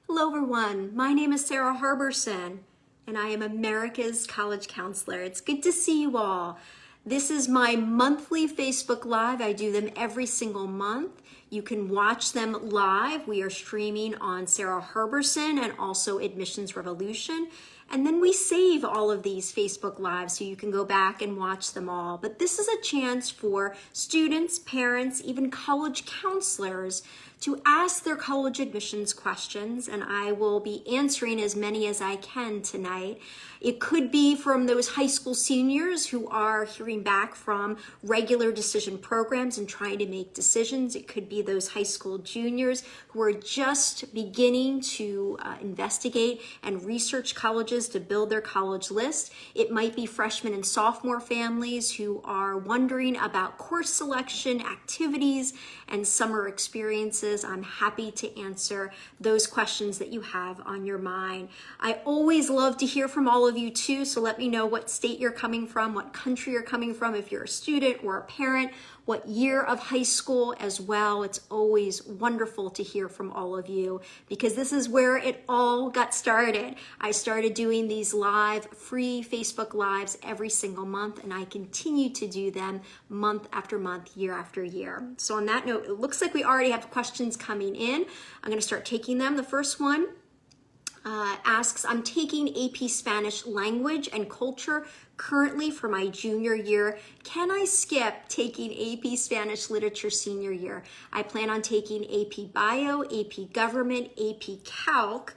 Hello everyone, my name is Sara Harberson and I am America's college counselor. It's good to see you all. This is my monthly Facebook Live. I do them every single month. You can watch them live. We are streaming on Sara Harberson and also Admissions Revolution. And then we save all of these Facebook Lives so you can go back and watch them all. But this is a chance for students, parents, even college counselors to ask their college admissions questions, and I will be answering as many as I can tonight. It could be from those high school seniors who are hearing back from regular decision programs and trying to make decisions. It could be those high school juniors who are just beginning to investigate and research colleges to build their college list. It might be freshman and sophomore families who are wondering about course selection, activities, and summer experiences. I'm happy to answer those questions that you have on your mind. I always love to hear from all of you too, so let me know what state you're coming from, what country you're coming from, if you're a student or a parent, what year of high school as well. It's always wonderful to hear from all of you because this is where it all got started. I started doing these live, free Facebook Lives every single month, and I continue to do them month after month, year after year. So on that note, it looks like we already have questions coming in. I'm going to start taking them. The first one asks, I'm taking AP Spanish Language and Culture currently for my junior year. Can I skip taking AP Spanish Literature senior year? I plan on taking AP Bio, AP Government, AP Calc,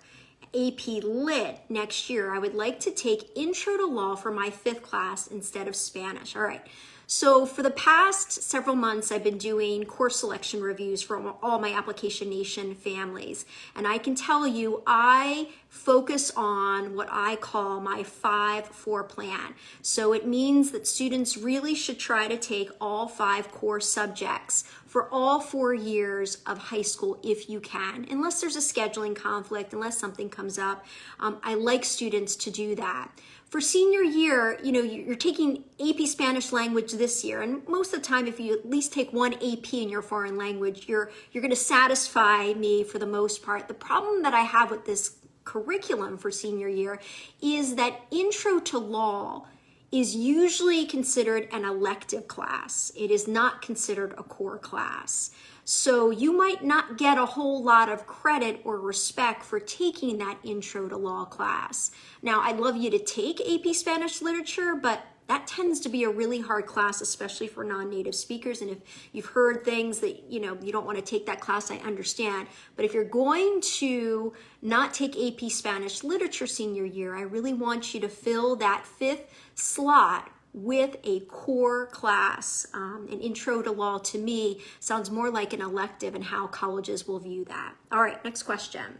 AP Lit next year. I would like to take Intro to Law for my 5th class instead of Spanish. All right. So for the past several months, I've been doing course selection reviews for all my Application Nation families. And I can tell you, I focus on what I call my 5-4 plan. So it means that students really should try to take all 5 core subjects for all 4 years of high school if you can, unless there's a scheduling conflict, unless something comes up. I like students to do that. For senior year, you're taking AP Spanish Language this year, and most of the time, if you at least take one AP in your foreign language, you're going to satisfy me for the most part. The problem that I have with this curriculum for senior year is that Intro to Law is usually considered an elective class. It is not considered a core class. So you might not get a whole lot of credit or respect for taking that Intro to Law class. Now, I'd love you to take AP Spanish Literature, but that tends to be a really hard class, especially for non-native speakers. And if you've heard things that, you don't want to take that class, I understand. But if you're going to not take AP Spanish Literature senior year, I really want you to fill that 5th slot with a core class. An Intro to Law to me sounds more like an elective and how colleges will view that. All right, next question.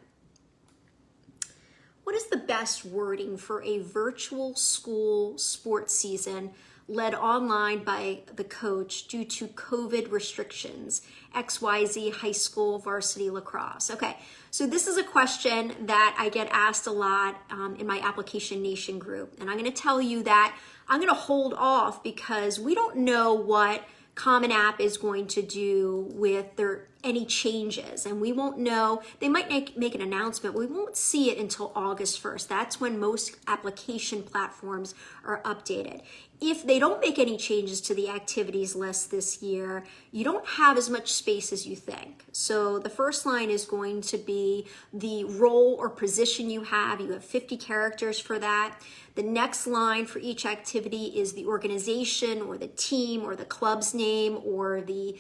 What is the best wording for a virtual school sports season led online by the coach due to COVID restrictions, XYZ high school varsity lacrosse? Okay, so this is a question that I get asked a lot in my Application Nation group. And I'm gonna tell you that I'm gonna hold off because we don't know what Common App is going to do with any changes, and we won't know. They might make an announcement. We won't see it until August 1st. That's when most application platforms are updated. If they don't make any changes to the activities list this year, you don't have as much space as you think. So the first line is going to be the role or position you have. You have 50 characters for that. The next line for each activity is the organization or the team or the club's name or the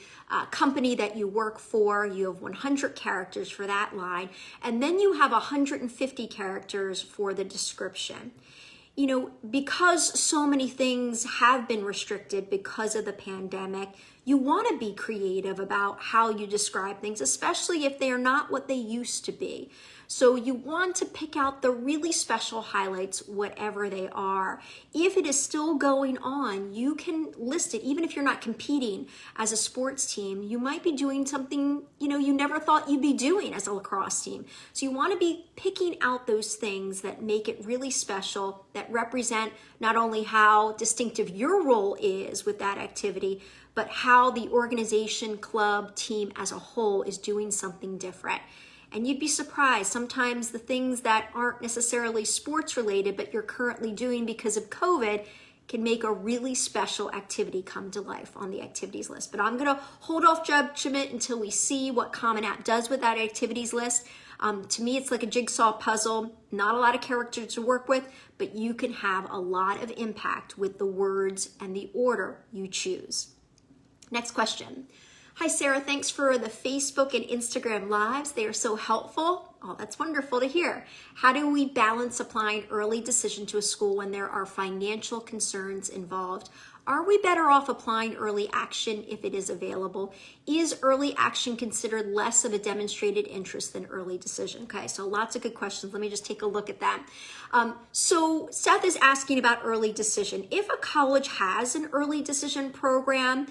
company that you work for. You have 100 characters for that line. And then you have 150 characters for the description. Because so many things have been restricted because of the pandemic, you want to be creative about how you describe things, especially if they are not what they used to be. So you want to pick out the really special highlights, whatever they are. If it is still going on, you can list it. Even if you're not competing as a sports team, you might be doing something, you never thought you'd be doing as a lacrosse team. So you want to be picking out those things that make it really special, that represent not only how distinctive your role is with that activity, but how the organization, club, team as a whole is doing something different. And you'd be surprised, sometimes the things that aren't necessarily sports related, but you're currently doing because of COVID, can make a really special activity come to life on the activities list. But I'm gonna hold off judgment until we see what Common App does with that activities list. To me, it's like a jigsaw puzzle, not a lot of characters to work with, but you can have a lot of impact with the words and the order you choose. Next question. Hi, Sarah. Thanks for the Facebook and Instagram lives. They are so helpful. Oh, that's wonderful to hear. How do we balance applying early decision to a school when there are financial concerns involved? Are we better off applying early action if it is available? Is early action considered less of a demonstrated interest than early decision? Okay, so lots of good questions. Let me just take a look at that. So Seth is asking about early decision. If a college has an early decision program,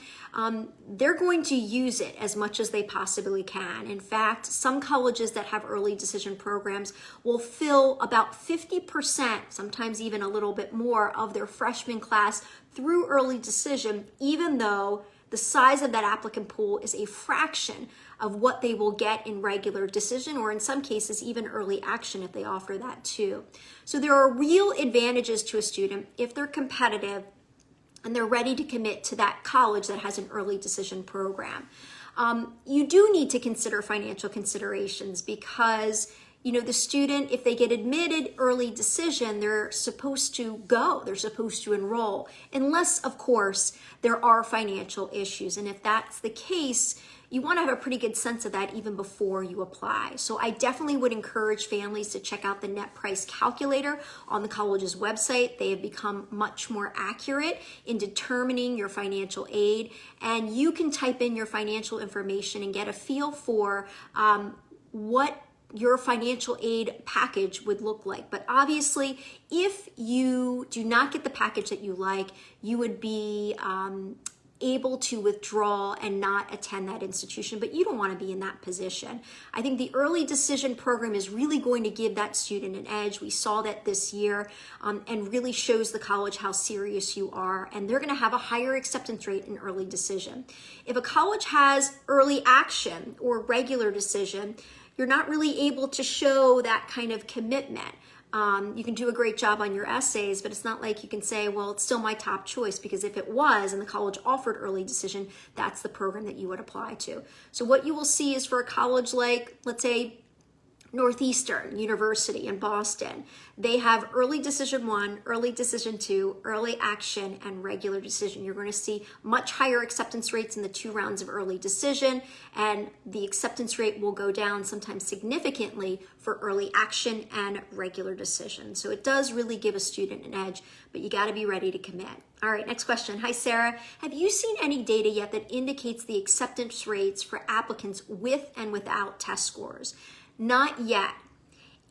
they're going to use it as much as they possibly can. In fact, some colleges that have early decision programs will fill about 50%, sometimes even a little bit more, of their freshman class through early decision, even though the size of that applicant pool is a fraction of what they will get in regular decision, or in some cases even early action if they offer that too. So there are real advantages to a student if they're competitive and they're ready to commit to that college that has an early decision program. You do need to consider financial considerations because the student, if they get admitted early decision, they're supposed to go, they're supposed to enroll, unless, of course, there are financial issues. And if that's the case, you want to have a pretty good sense of that even before you apply. So I definitely would encourage families to check out the net price calculator on the college's website. They have become much more accurate in determining your financial aid, and you can type in your financial information and get a feel for what your financial aid package would look like. But obviously, if you do not get the package that you like, you would be able to withdraw and not attend that institution, but you don't want to be in that position. I think the early decision program is really going to give that student an edge. We saw that this year, and really shows the college how serious you are, and they're going to have a higher acceptance rate in early decision. If a college has early action or regular decision, you're not really able to show that kind of commitment. You can do a great job on your essays, but it's not like you can say, well, it's still my top choice, because if it was and the college offered early decision, that's the program that you would apply to. So what you will see is for a college like, let's say, Northeastern University in Boston, they have early decision 1, early decision 2, early action, and regular decision. You're going to see much higher acceptance rates in the 2 rounds of early decision, and the acceptance rate will go down sometimes significantly for early action and regular decision. So it does really give a student an edge, but you got to be ready to commit. All right, next question. Hi, Sarah. Have you seen any data yet that indicates the acceptance rates for applicants with and without test scores? Not yet.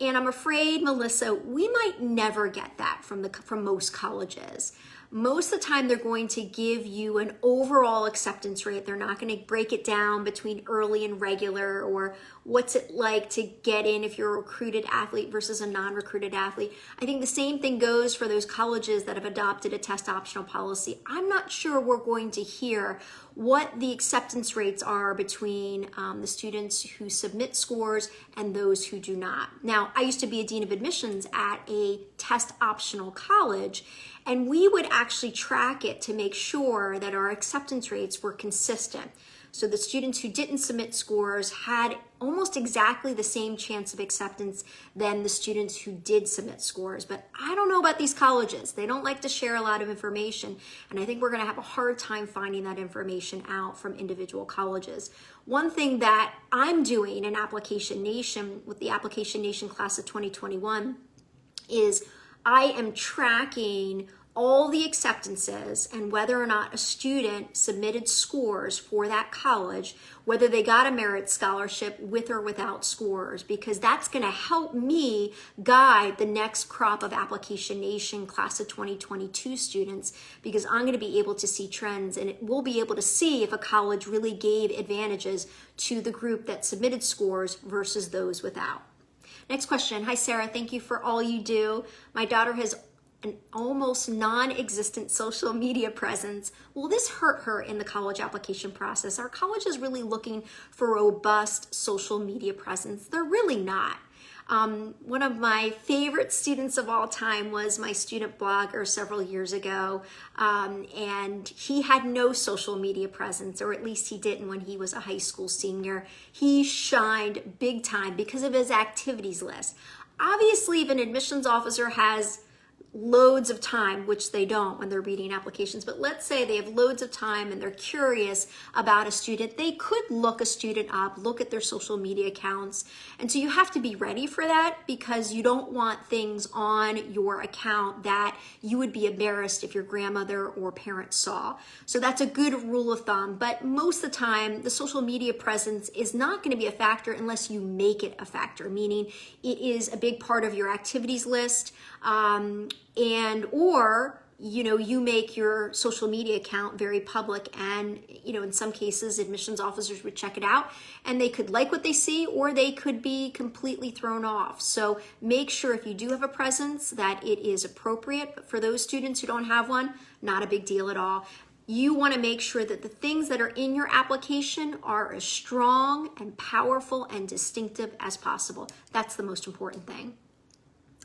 And I'm afraid, Melissa, we might never get that from most colleges. Most of the time, they're going to give you an overall acceptance rate. They're not going to break it down between early and regular, or what's it like to get in if you're a recruited athlete versus a non-recruited athlete. I think the same thing goes for those colleges that have adopted a test optional policy. I'm not sure we're going to hear what the acceptance rates are between the students who submit scores and those who do not. Now, I used to be a dean of admissions at a test optional college, and we would actually track it to make sure that our acceptance rates were consistent. So the students who didn't submit scores had almost exactly the same chance of acceptance than the students who did submit scores. But I don't know about these colleges. They don't like to share a lot of information, and I think we're going to have a hard time finding that information out from individual colleges. One thing that I'm doing in Application Nation with the Application Nation class of 2021 is I am tracking all the acceptances and whether or not a student submitted scores for that college, whether they got a merit scholarship with or without scores, because that's going to help me guide the next crop of Application Nation class of 2022 students, because I'm going to be able to see trends, and we'll be able to see if a college really gave advantages to the group that submitted scores versus those without. Next question. Hi, Sarah. Thank you for all you do. My daughter has an almost non-existent social media presence. Will this hurt her in the college application process? Our college is really looking for robust social media presence. They're really not. One of my favorite students of all time was my student blogger several years ago, and he had no social media presence, or at least he didn't when he was a high school senior. He shined big time because of his activities list. Obviously, if an admissions officer has loads of time, which they don't when they're reading applications, but let's say they have loads of time and they're curious about a student, they could look a student up, look at their social media accounts. And so you have to be ready for that, because you don't want things on your account that you would be embarrassed if your grandmother or parents saw. So that's a good rule of thumb. But most of the time, the social media presence is not going to be a factor unless you make it a factor, meaning it is a big part of your activities list, or you make your social media account very public, and in some cases admissions officers would check it out and they could like what they see, or they could be completely thrown off. So make sure if you do have a presence that it is appropriate. But for those students who don't have one, not a big deal at all. You want to make sure that the things that are in your application are as strong and powerful and distinctive as possible. That's the most important thing.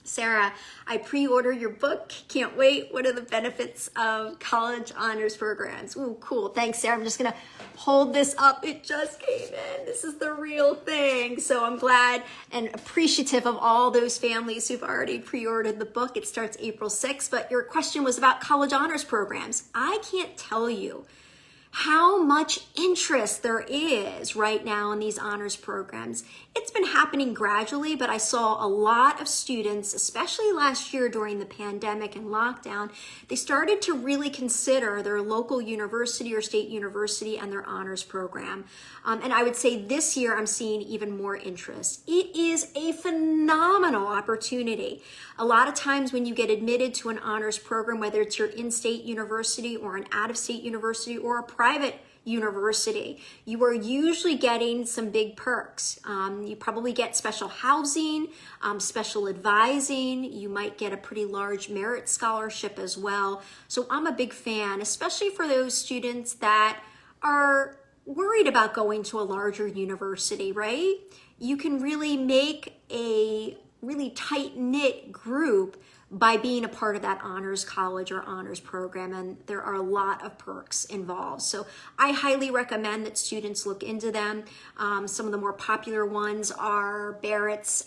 Sarah, I pre-ordered your book. Can't wait. What are the benefits of college honors programs? Ooh, cool. Thanks, Sarah. I'm just going to hold this up. It just came in. This is the real thing. So I'm glad and appreciative of all those families who've already pre-ordered the book. It starts April 6th, but your question was about college honors programs. I can't tell you how much interest there is right now in these honors programs. It's been happening gradually, but I saw a lot of students, especially last year during the pandemic and lockdown, they started to really consider their local university or state university and their honors program. And I would say this year I'm seeing even more interest. It is a phenomenal opportunity. A lot of times when you get admitted to an honors program, whether it's your in-state university or an out-of-state university or a private university, you are usually getting some big perks. You probably get special housing, special advising. You might get a pretty large merit scholarship as well. So I'm a big fan, especially for those students that are worried about going to a larger university, right? You can really make a really tight-knit group by being a part of that honors college or honors program, and there are a lot of perks involved. So I highly recommend that students look into them. Some of the more popular ones are Barrett's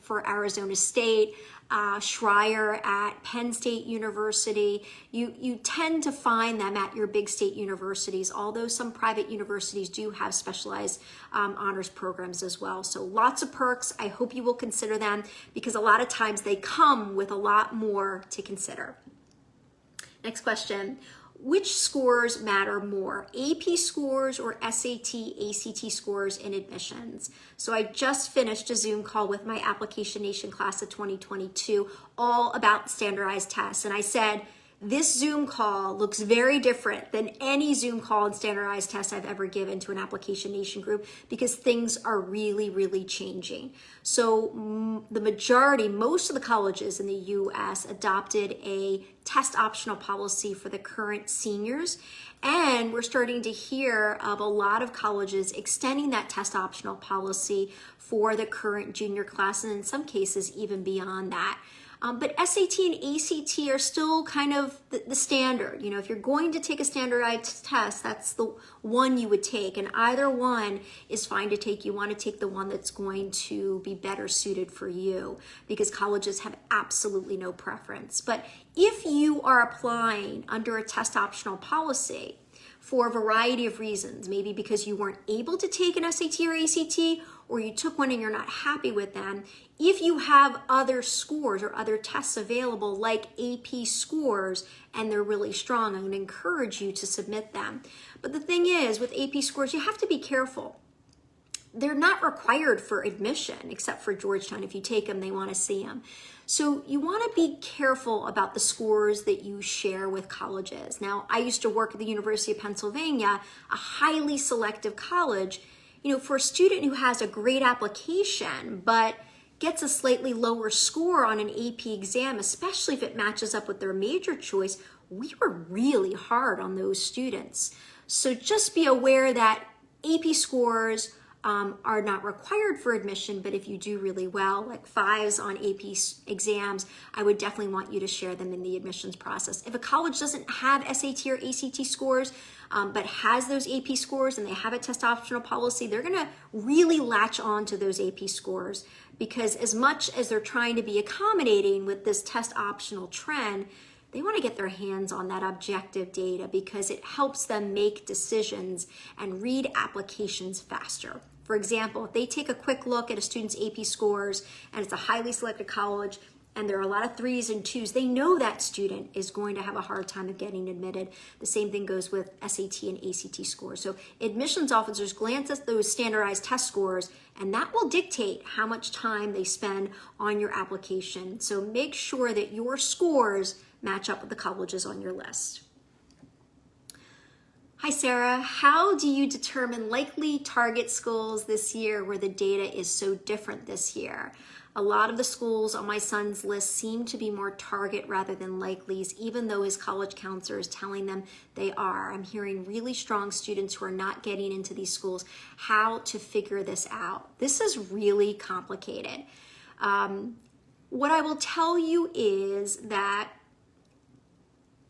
for Arizona State, Schreier at Penn State University. You tend to find them at your big state universities, although some private universities do have specialized honors programs as well. So lots of perks. I hope you will consider them, because a lot of times they come with a lot more to consider. Next question. Which scores matter more, AP scores or SAT, ACT scores in admissions? So I just finished a Zoom call with my Application Nation class of 2022, all about standardized tests. And I said, this Zoom call looks very different than any Zoom call and standardized test I've ever given to an Application Nation group, because things are really, really changing. So the majority, most of the colleges in the US adopted a test optional policy for the current seniors. And we're starting to hear of a lot of colleges extending that test optional policy for the current junior class, and in some cases even beyond that. But SAT and ACT are still kind of the standard. If you're going to take a standardized test, that's the one you would take. And either one is fine to take. You want to take the one that's going to be better suited for you, because colleges have absolutely no preference. But if you are applying under a test optional policy for a variety of reasons, maybe because you weren't able to take an SAT or ACT, or you took one and you're not happy with them, if you have other scores or other tests available like AP scores and they're really strong, I'm going to encourage you to submit them. But the thing is, with AP scores, you have to be careful. They're not required for admission, except for Georgetown. If you take them, they want to see them. So you want to be careful about the scores that you share with colleges. Now, I used to work at the University of Pennsylvania, a highly selective college. For a student who has a great application, but gets a slightly lower score on an AP exam, especially if it matches up with their major choice, we were really hard on those students. So just be aware that AP scores are not required for admission, but if you do really well, like 5s on AP exams, I would definitely want you to share them in the admissions process. If a college doesn't have SAT or ACT scores, but has those AP scores and they have a test optional policy, they're gonna really latch on to those AP scores, because as much as they're trying to be accommodating with this test optional trend, they want to get their hands on that objective data because it helps them make decisions and read applications faster. For example, if they take a quick look at a student's AP scores and it's a highly selected college and there are a lot of 3s and 2s, they know that student is going to have a hard time of getting admitted. The same thing goes with SAT and ACT scores. So admissions officers glance at those standardized test scores, and that will dictate how much time they spend on your application. So make sure that your scores match up with the colleges on your list. Hi Sarah, how do you determine likely target schools this year where the data is so different this year? A lot of the schools on my son's list seem to be more target rather than likelies, even though his college counselor is telling them they are. I'm hearing really strong students who are not getting into these schools. How to figure this out? This is really complicated. What I will tell you is that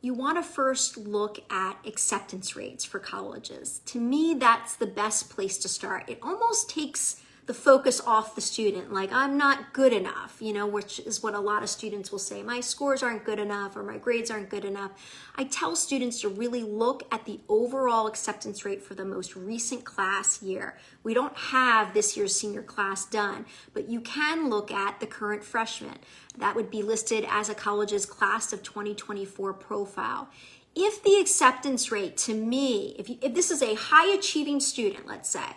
you want to first look at acceptance rates for colleges. To me, that's the best place to start. It almost takes the focus off the student, like I'm not good enough, which is what a lot of students will say. My scores aren't good enough or my grades aren't good enough. I tell students to really look at the overall acceptance rate for the most recent class year. We don't have this year's senior class done, but you can look at the current freshman. That would be listed as a college's class of 2024 profile. If the acceptance rate, to me, if this is a high achieving student, let's say,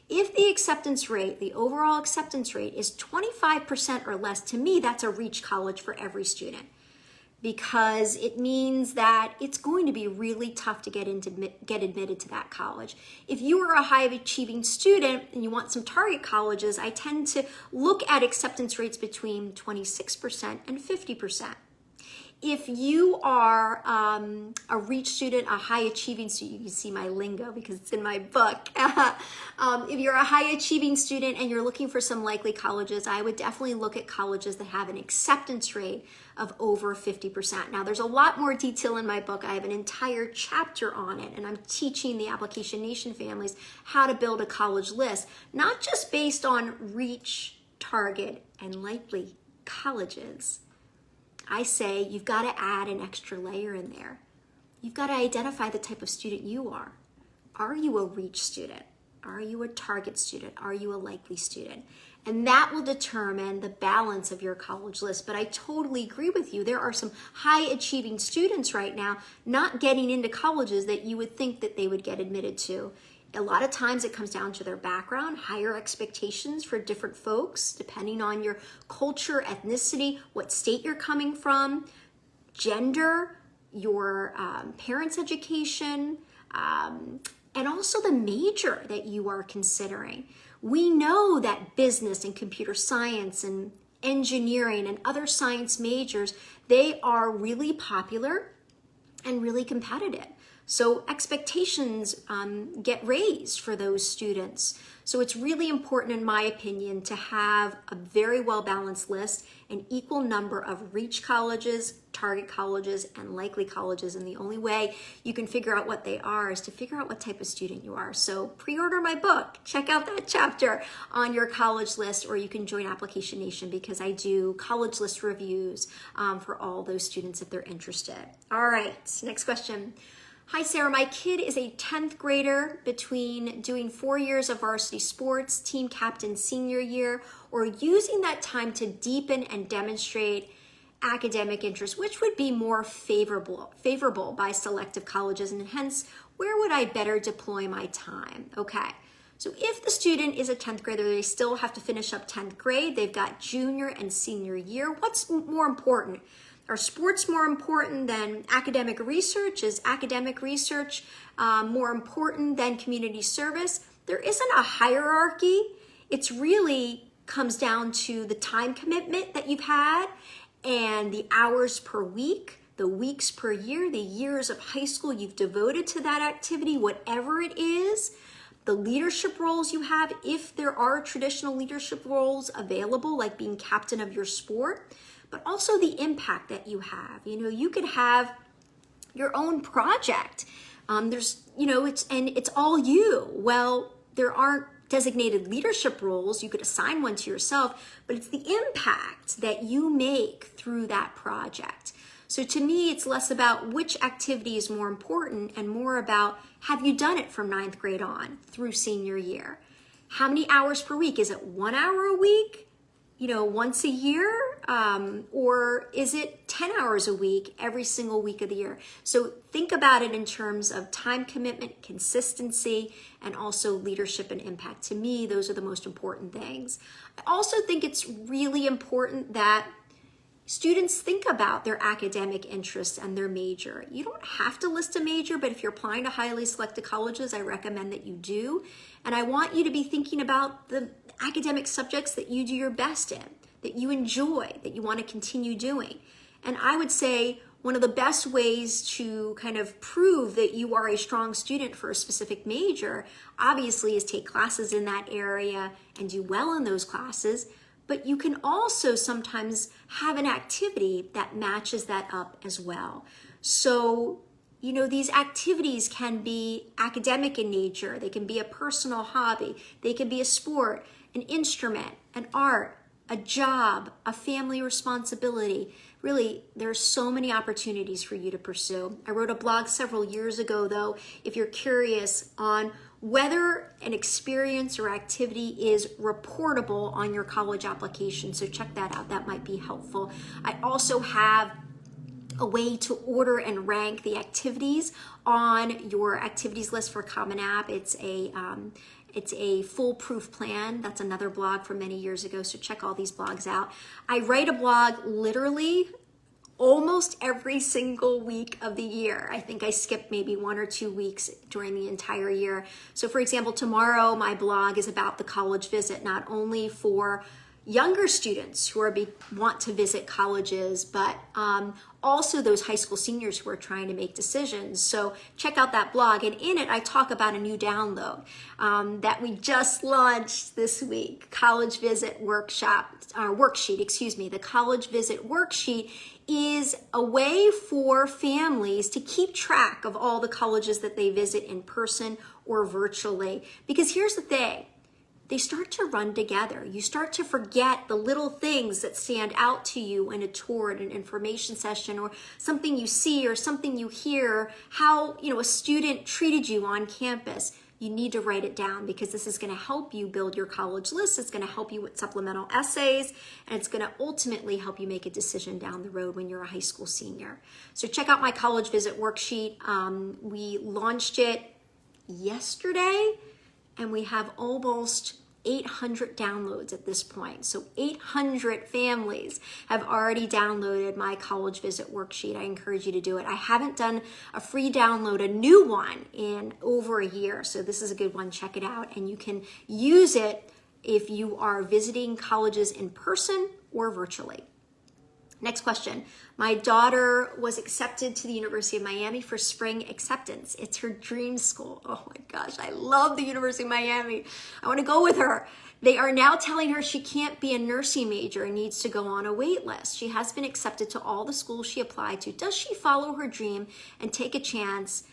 if the acceptance rate, the overall acceptance rate is 25% or less, to me, that's a reach college for every student, because it means that it's going to be really tough to get admitted to that college. If you are a high achieving student and you want some target colleges, I tend to look at acceptance rates between 26% and 50%. If you are a reach student, a high achieving student, you can see my lingo because it's in my book. If you're a high achieving student and you're looking for some likely colleges, I would definitely look at colleges that have an acceptance rate of over 50%. Now, there's a lot more detail in my book. I have an entire chapter on it, and I'm teaching the Application Nation families how to build a college list, not just based on reach, target, and likely colleges. I say you've got to add an extra layer in there. You've got to identify the type of student you are. Are you a reach student? Are you a target student? Are you a likely student? And that will determine the balance of your college list. But I totally agree with you. There are some high achieving students right now not getting into colleges that you would think that they would get admitted to. A lot of times it comes down to their background, higher expectations for different folks, depending on your culture, ethnicity, what state you're coming from, gender, your parents' education, and also the major that you are considering. We know that business and computer science and engineering and other science majors, they are really popular and really competitive. So expectations get raised for those students. So it's really important, in my opinion, to have a very well-balanced list, an equal number of reach colleges, target colleges, and likely colleges. And the only way you can figure out what they are is to figure out what type of student you are. So pre-order my book, check out that chapter on your college list, or you can join Application Nation because I do college list reviews for all those students if they're interested. All right, next question. Hi Sarah, my kid is a 10th grader between doing 4 years of varsity sports, team captain senior year, or using that time to deepen and demonstrate academic interest. Which would be more favorable by selective colleges, and hence, where would I better deploy my time? Okay, so if the student is a 10th grader, they still have to finish up 10th grade. They've got junior and senior year. What's more important? Are sports more important than academic research? Is academic research more important than community service? There isn't a hierarchy. It's really comes down to the time commitment that you've had and the hours per week, the weeks per year, the years of high school you've devoted to that activity, whatever it is, the leadership roles you have, if there are traditional leadership roles available, like being captain of your sport, but also the impact that you have. You know, you could have your own project. It's all you. Well, there aren't designated leadership roles. You could assign one to yourself, but it's the impact that you make through that project. So to me, it's less about which activity is more important and more about, have you done it from 9th grade on through senior year? How many hours per week? Is it 1 hour a week, once a year? Or is it 10 hours a week every single week of the year? So think about it in terms of time commitment, consistency, and also leadership and impact. To me, those are the most important things. I also think it's really important that students think about their academic interests and their major. You don't have to list a major, but if you're applying to highly selected colleges, I recommend that you do. And I want you to be thinking about the academic subjects that you do your best in, that you enjoy, that you want to continue doing. And I would say one of the best ways to kind of prove that you are a strong student for a specific major, obviously, is take classes in that area and do well in those classes. But you can also sometimes have an activity that matches that up as well. So, these activities can be academic in nature. They can be a personal hobby. They can be a sport, an instrument, an art, a job, a family responsibility. Really, there are so many opportunities for you to pursue. I wrote a blog several years ago, though, if you're curious, on whether an experience or activity is reportable on your college application. So check that out. That might be helpful. I also have a way to order and rank the activities on your activities list for Common App. It's a foolproof plan. That's another blog from many years ago. So check all these blogs out. I write a blog literally almost every single week of the year. I think I skipped maybe 1 or 2 weeks during the entire year. So for example, tomorrow my blog is about the college visit, not only for younger students who want to visit colleges, but also those high school seniors who are trying to make decisions. So check out that blog. And in it, I talk about a new download that we just launched this week, College Visit Worksheet. The College Visit Worksheet is a way for families to keep track of all the colleges that they visit in person or virtually. Because here's the thing, they start to run together. You start to forget the little things that stand out to you in a tour, in an information session, or something you see or something you hear, how a student treated you on campus. You need to write it down, because this is going to help you build your college list. It's going to help you with supplemental essays, and it's going to ultimately help you make a decision down the road when you're a high school senior. So check out my College Visit Worksheet. We launched it yesterday, and we have almost 800 downloads at this point. So 800 families have already downloaded my College Visit Worksheet. I encourage you to do it. I haven't done a free download, a new one, in over a year. So this is a good one. Check it out. And you can use it if you are visiting colleges in person or virtually. Next question. My daughter was accepted to the University of Miami for spring acceptance. It's her dream school. Oh my gosh, I love the University of Miami. I want to go with her. They are now telling her she can't be a nursing major and needs to go on a wait list. She has been accepted to all the schools she applied to. Does she follow her dream and take a chance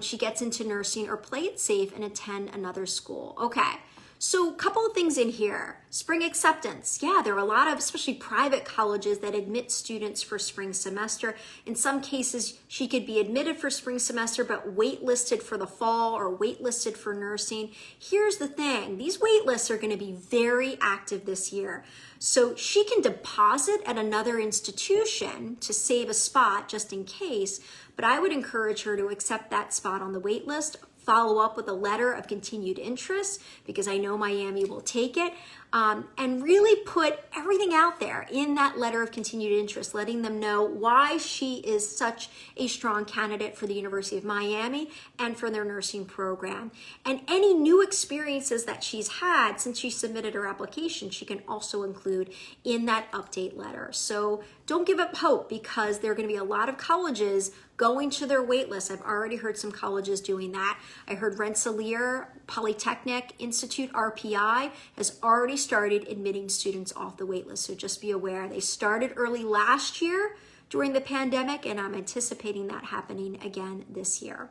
she gets into nursing, or play it safe and attend another school? Okay. So a couple of things in here. Spring acceptance. Yeah, there are a lot of, especially private colleges, that admit students for spring semester. In some cases, she could be admitted for spring semester, but waitlisted for the fall or waitlisted for nursing. Here's the thing. These wait lists are going to be very active this year. So she can deposit at another institution to save a spot just in case, but I would encourage her to accept that spot on the wait list, follow up with a letter of continued interest, because I know Miami will take it. and really put everything out there in that letter of continued interest, letting them know why she is such a strong candidate for the University of Miami and for their nursing program. And any new experiences that she's had since she submitted her application, she can also include in that update letter. So don't give up hope, because there are going to be a lot of colleges going to their wait list. I've already heard some colleges doing that. I heard Rensselaer Polytechnic Institute, RPI, has already started admitting students off the wait list. So just be aware. They started early last year during the pandemic, and I'm anticipating that happening again this year.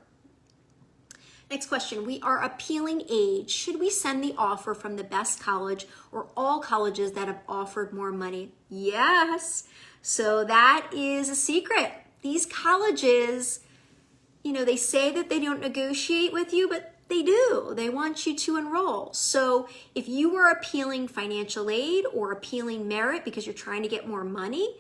Next question, we are appealing age. Should we send the offer from the best college or all colleges that have offered more money? Yes. So that is a secret. These colleges, they say that they don't negotiate with you, but they do. They want you to enroll. So if you are appealing financial aid or appealing merit because you're trying to get more money,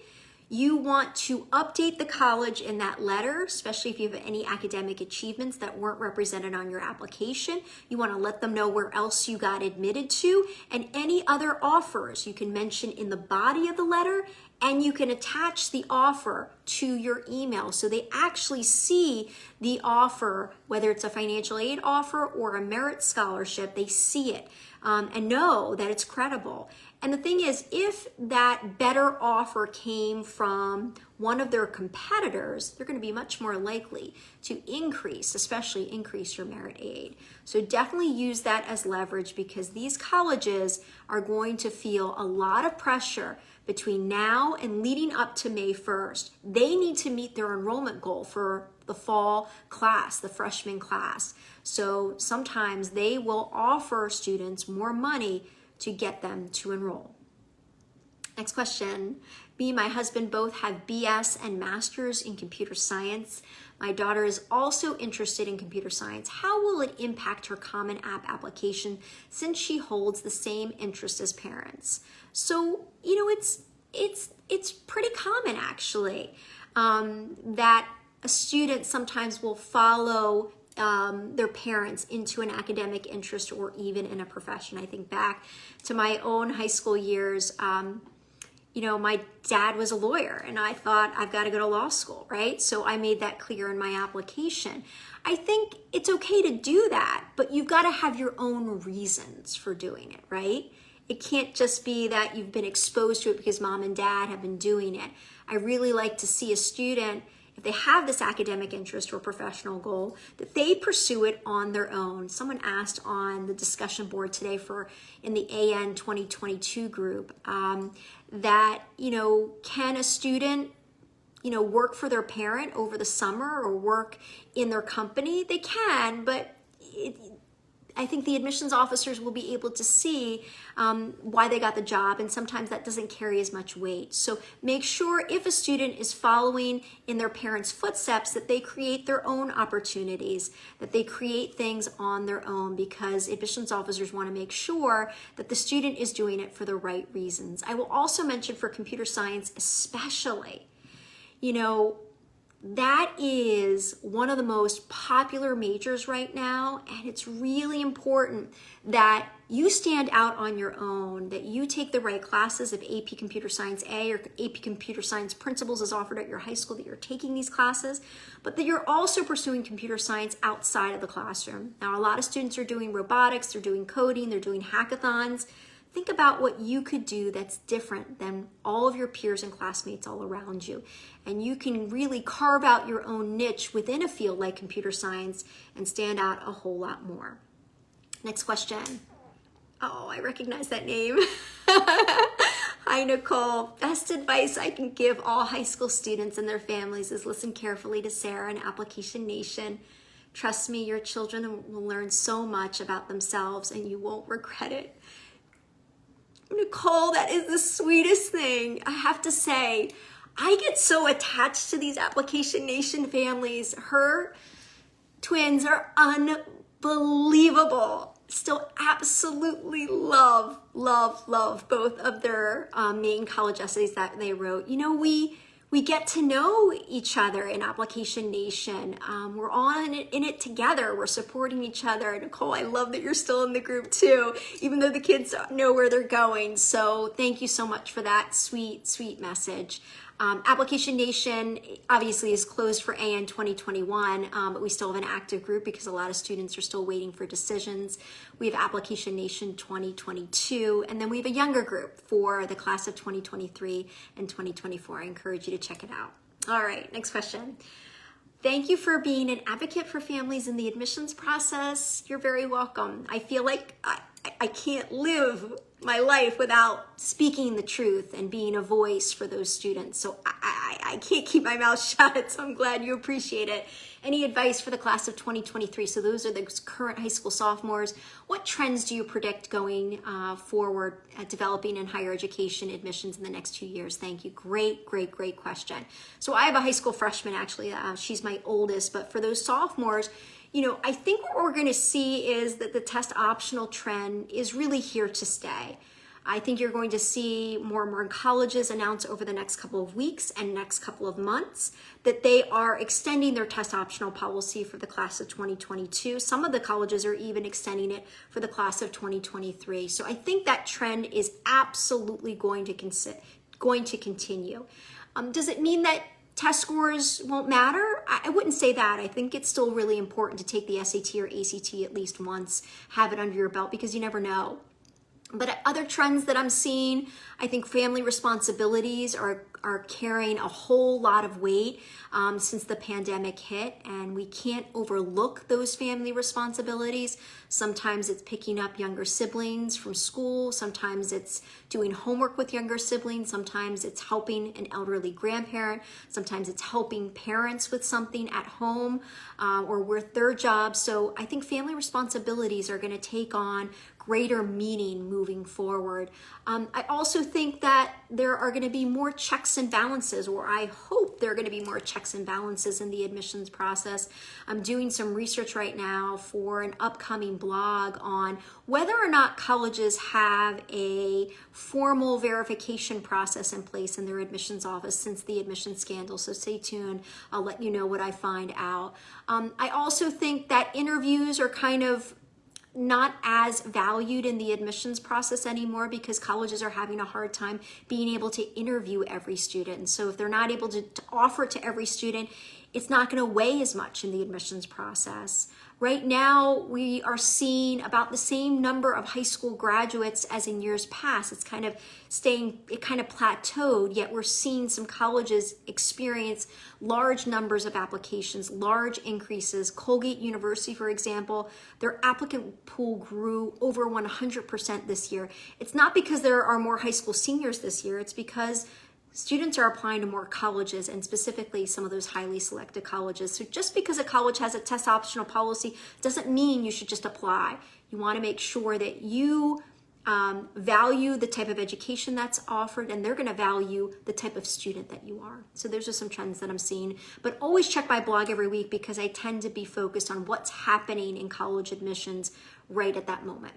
you want to update the college in that letter, especially if you have any academic achievements that weren't represented on your application. You want to let them know where else you got admitted to, and any other offers you can mention in the body of the letter, and you can attach the offer to your email so they actually see the offer, whether it's a financial aid offer or a merit scholarship, they see it and know that it's credible. And the thing is, if that better offer came from one of their competitors, they're going to be much more likely to especially increase your merit aid. So definitely use that as leverage, because these colleges are going to feel a lot of pressure between now and leading up to May 1st. They need to meet their enrollment goal for the fall class, the freshman class. So sometimes they will offer students more money to get them to enroll. Next question. Me and my husband both have BS and masters in computer science. My daughter is also interested in computer science. How will it impact her Common App application since she holds the same interest as parents? So, it's pretty common actually that a student sometimes will follow their parents into an academic interest or even in a profession. I think back to my own high school years. My dad was a lawyer and I thought I've got to go to law school, right? So I made that clear in my application. I think it's okay to do that, but you've got to have your own reasons for doing it, right? It can't just be that you've been exposed to it because mom and dad have been doing it. I really like to see a student, if they have this academic interest or professional goal, that they pursue it on their own. Someone asked on the discussion board today in the AN 2022 group that, can a student, work for their parent over the summer or work in their company? They can, but I think the admissions officers will be able to see why they got the job, and sometimes that doesn't carry as much weight. So make sure if a student is following in their parents' footsteps that they create their own opportunities, that they create things on their own, because admissions officers want to make sure that the student is doing it for the right reasons. I will also mention for computer science especially, that is one of the most popular majors right now, and it's really important that you stand out on your own, that you take the right classes. If AP Computer Science A or AP Computer Science Principles is offered at your high school, that you're taking these classes, but that you're also pursuing computer science outside of the classroom. Now, a lot of students are doing robotics, they're doing coding, they're doing hackathons. Think about what you could do that's different than all of your peers and classmates all around you. And you can really carve out your own niche within a field like computer science and stand out a whole lot more. Next question. Oh, I recognize that name. Hi, Nicole. Best advice I can give all high school students and their families is listen carefully to Sara and Application Nation. Trust me, your children will learn so much about themselves and you won't regret it. Nicole, that is the sweetest thing. I have to say, I get so attached to these Application Nation families. Her twins are unbelievable. Still absolutely love both of their main college essays that they wrote. We we get to know each other in Application Nation. We're all in it together. We're supporting each other. Nicole, I love that you're still in the group too, even though the kids know where they're going. So thank you so much for that sweet, sweet message. Application Nation obviously is closed for AN 2021, but we still have an active group because a lot of students are still waiting for decisions. We have Application Nation 2022, and then we have a younger group for the class of 2023 and 2024. I encourage you to check it out. All right, next question. Thank you for being an advocate for families in the admissions process. You're very welcome. I feel like I can't live my life without speaking the truth and being a voice for those students. So I can't keep my mouth shut, so I'm glad you appreciate it. Any advice for the class of 2023? So those are the current high school sophomores. What trends do you predict going forward developing in higher education admissions in the next 2 years? Thank you. Great, great, great question. So I have a high school freshman, actually. She's my oldest, but for those sophomores, you know, I think what we're going to see is that the test optional trend is really here to stay. I think you're going to see more and more colleges announce over the next couple of weeks and next couple of months that they are extending their test optional policy for the class of 2022. Some of the colleges are even extending it for the class of 2023. So I think that trend is absolutely going to continue. Does it mean that test scores won't matter? I wouldn't say that. I think it's still really important to take the SAT or ACT at least once, have it under your belt, because you never know. But other trends that I'm seeing, I think family responsibilities are carrying a whole lot of weight since the pandemic hit, and we can't overlook those family responsibilities. Sometimes it's picking up younger siblings from school. Sometimes it's doing homework with younger siblings. Sometimes it's helping an elderly grandparent. Sometimes it's helping parents with something at home or with their jobs. So I think family responsibilities are going to take on greater meaning moving forward. I also think that there are going to be more checks and balances, or I hope there are going to be more checks and balances in the admissions process. I'm doing some research right now for an upcoming blog on whether or not colleges have a formal verification process in place in their admissions office since the admissions scandal. So stay tuned. I'll let you know what I find out. I also think that interviews are kind of not as valued in the admissions process anymore because colleges are having a hard time being able to interview every student. And so if they're not able to offer it to every student, it's not going to weigh as much in the admissions process. Right now, we are seeing about the same number of high school graduates as in years past. It's kind of plateaued, yet we're seeing some colleges experience large numbers of applications, large increases. Colgate University, for example, their applicant pool grew over 100% this year. It's not because there are more high school seniors this year, it's because students are applying to more colleges, and specifically some of those highly selected colleges. So just because a college has a test optional policy doesn't mean you should just apply. You want to make sure that you value the type of education that's offered, and they're going to value the type of student that you are. So those are some trends that I'm seeing. But always check my blog every week because I tend to be focused on what's happening in college admissions right at that moment.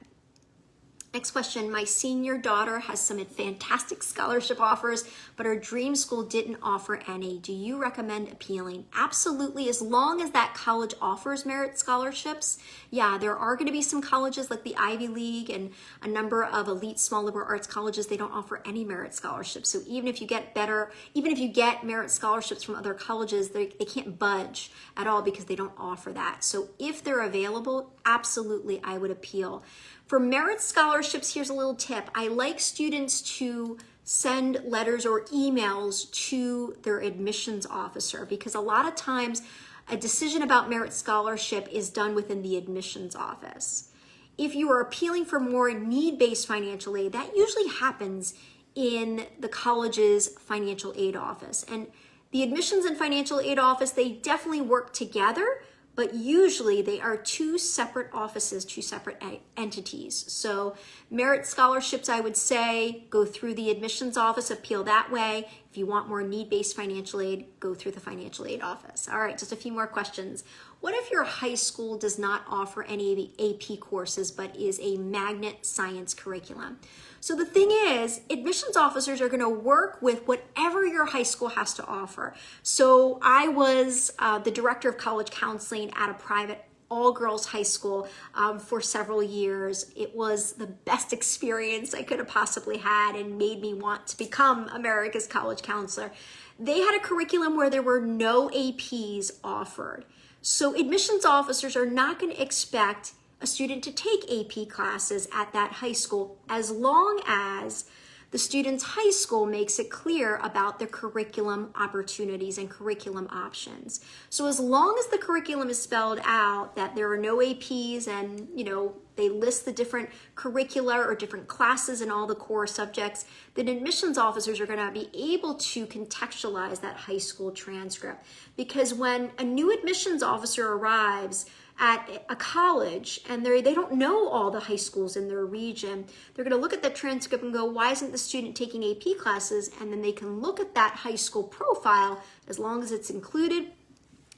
Next question, my senior daughter has some fantastic scholarship offers, but her dream school didn't offer any. Do you recommend appealing? Absolutely, as long as that college offers merit scholarships. Yeah, there are going to be some colleges like the Ivy League and a number of elite small liberal arts colleges, they don't offer any merit scholarships. So even if you get merit scholarships from other colleges, they can't budge at all because they don't offer that. So if they're available, absolutely, I would appeal. For merit scholarships, here's a little tip. I like students to send letters or emails to their admissions officer because a lot of times a decision about merit scholarship is done within the admissions office. If you are appealing for more need-based financial aid, that usually happens in the college's financial aid office. And the admissions and financial aid office, they definitely work together, but usually they are two separate offices, two separate entities. So merit scholarships, I would say, go through the admissions office, appeal that way. If you want more need-based financial aid, go through the financial aid office. All right, just a few more questions. What if your high school does not offer any of the AP courses but is a magnet science curriculum? So the thing is, admissions officers are going to work with whatever your high school has to offer. So I was the director of college counseling at a private all-girls high school for several years. It was the best experience I could have possibly had and made me want to become America's college counselor. They had a curriculum where there were no APs offered. So admissions officers are not going to expect a student to take AP classes at that high school as long as the student's high school makes it clear about their curriculum opportunities and curriculum options. So as long as the curriculum is spelled out that there are no APs and, they list the different curricula or different classes in all the core subjects, then admissions officers are going to be able to contextualize that high school transcript. Because when a new admissions officer arrives at a college and they don't know all the high schools in their region, they're going to look at the transcript and go, why isn't the student taking AP classes? And then they can look at that high school profile as long as it's included,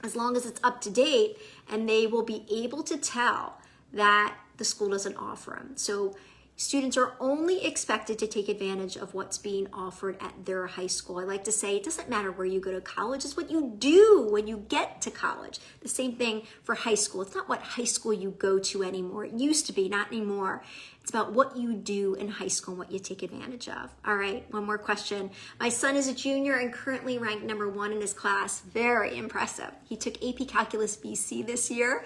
as long as it's up to date, and they will be able to tell that the school doesn't offer them. So students are only expected to take advantage of what's being offered at their high school. I like to say it doesn't matter where you go to college, it's what you do when you get to college. The same thing for high school. It's not what high school you go to anymore. It used to be, not anymore. It's about what you do in high school and what you take advantage of. All right, one more question. My son is a junior and currently ranked #1 in his class. Very impressive. He took AP Calculus BC this year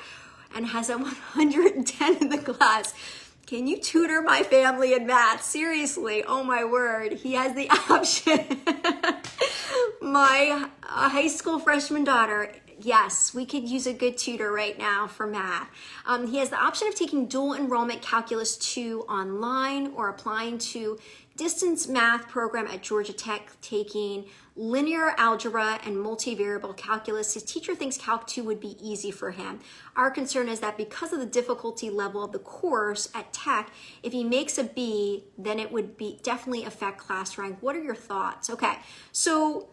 and has a 110 in the class. Can you tutor my family in math? Seriously, oh my word. He has the option. My high school freshman daughter, yes, we could use a good tutor right now for math. He has the option of taking dual enrollment Calculus 2 online or applying to distance math program at Georgia Tech, taking linear algebra and multivariable calculus. His teacher thinks Calc 2 would be easy for him. Our concern is that because of the difficulty level of the course at Tech, if he makes a B, then it would definitely affect class rank. What are your thoughts? Okay, so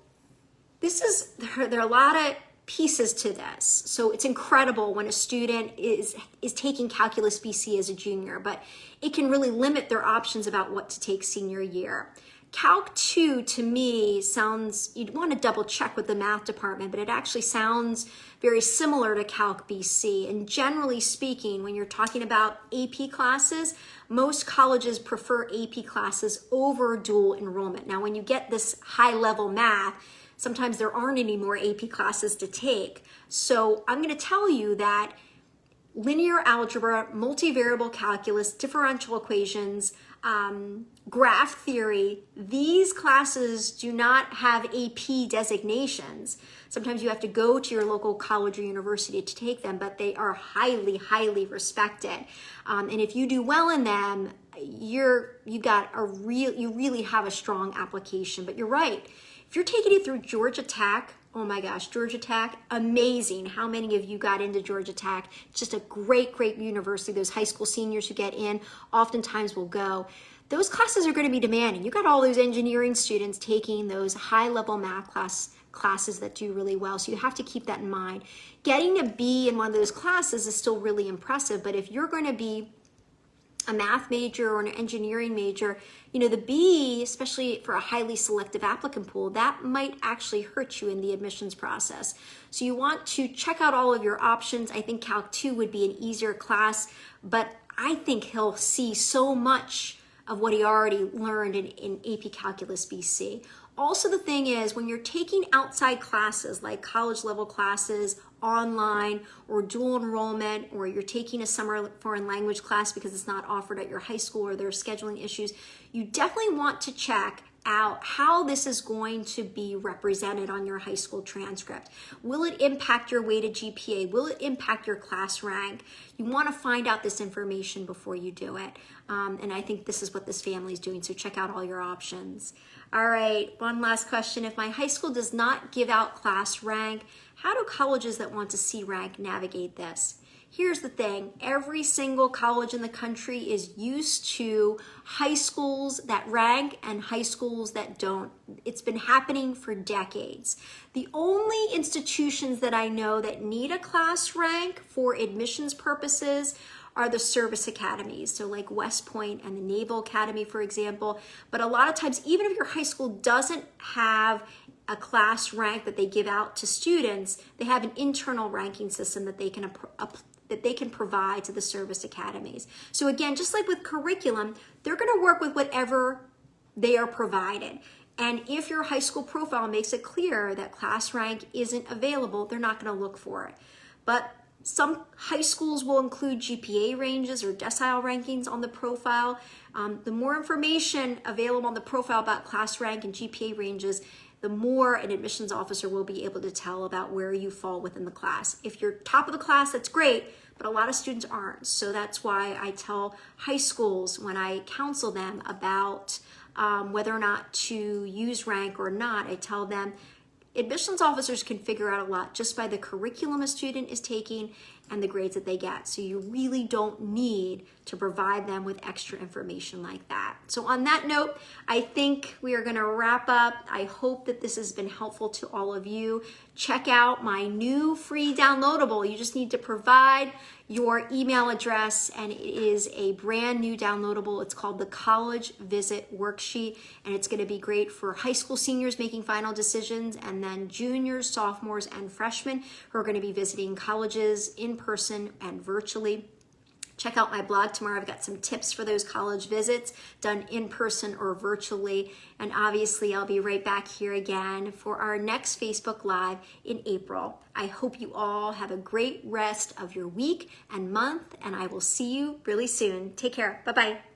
there are a lot of pieces to this. So it's incredible when a student is taking Calculus BC as a junior, but it can really limit their options about what to take senior year. Calc 2 to me sounds, you'd want to double check with the math department, but it actually sounds very similar to Calc BC. And generally speaking, when you're talking about AP classes, most colleges prefer AP classes over dual enrollment. Now, when you get this high level math, sometimes there aren't any more AP classes to take. So I'm going to tell you that linear algebra, multivariable calculus, differential equations, graph theory, these classes do not have AP designations. Sometimes you have to go to your local college or university to take them, but they are highly, highly respected. And if you do well in them, you really have a strong application. But you're right. If you're taking it through Georgia Tech, oh my gosh, Georgia Tech, amazing. How many of you got into Georgia Tech? It's just a great, great university. Those high school seniors who get in oftentimes will go. Those classes are going to be demanding. You got all those engineering students taking those high-level math classes that do really well, so you have to keep that in mind. Getting a B in one of those classes is still really impressive, but if you're going to be a math major or an engineering major, the B, especially for a highly selective applicant pool, that might actually hurt you in the admissions process. So you want to check out all of your options. I think Calc 2 would be an easier class, but I think he'll see so much of what he already learned in AP Calculus BC. Also, the thing is, when you're taking outside classes like college level classes, online or dual enrollment, or you're taking a summer foreign language class because it's not offered at your high school or there are scheduling issues, you definitely want to check out how this is going to be represented on your high school transcript. Will it impact your weighted GPA? Will it impact your class rank? You want to find out this information before you do it. And I think this is what this family is doing, so check out all your options. All right, one last question. If my high school does not give out class rank, how do colleges that want to see rank navigate this? Here's the thing, every single college in the country is used to high schools that rank and high schools that don't. It's been happening for decades. The only institutions that I know that need a class rank for admissions purposes are the service academies, so like West Point and the Naval Academy, for example. But a lot of times, even if your high school doesn't have a class rank that they give out to students, they have an internal ranking system that they can provide to the service academies. So again, just like with curriculum, they're going to work with whatever they are provided. And if your high school profile makes it clear that class rank isn't available, they're not going to look for it. But some high schools will include GPA ranges or decile rankings on the profile. The more information available on the profile about class rank and GPA ranges, the more an admissions officer will be able to tell about where you fall within the class. If you're top of the class, that's great, but a lot of students aren't. So that's why I tell high schools when I counsel them about whether or not to use rank or not, I tell them admissions officers can figure out a lot just by the curriculum a student is taking and the grades that they get. So you really don't need to provide them with extra information like that. So on that note, I think we are going to wrap up. I hope that this has been helpful to all of you. Check out my new free downloadable. You just need to provide your email address, and it is a brand new downloadable. It's called the College Visit Worksheet, and it's going to be great for high school seniors making final decisions, and then juniors, sophomores, and freshmen who are going to be visiting colleges in person and virtually. Check out my blog tomorrow. I've got some tips for those college visits done in person or virtually. And obviously, I'll be right back here again for our next Facebook Live in April. I hope you all have a great rest of your week and month, and I will see you really soon. Take care. Bye-bye.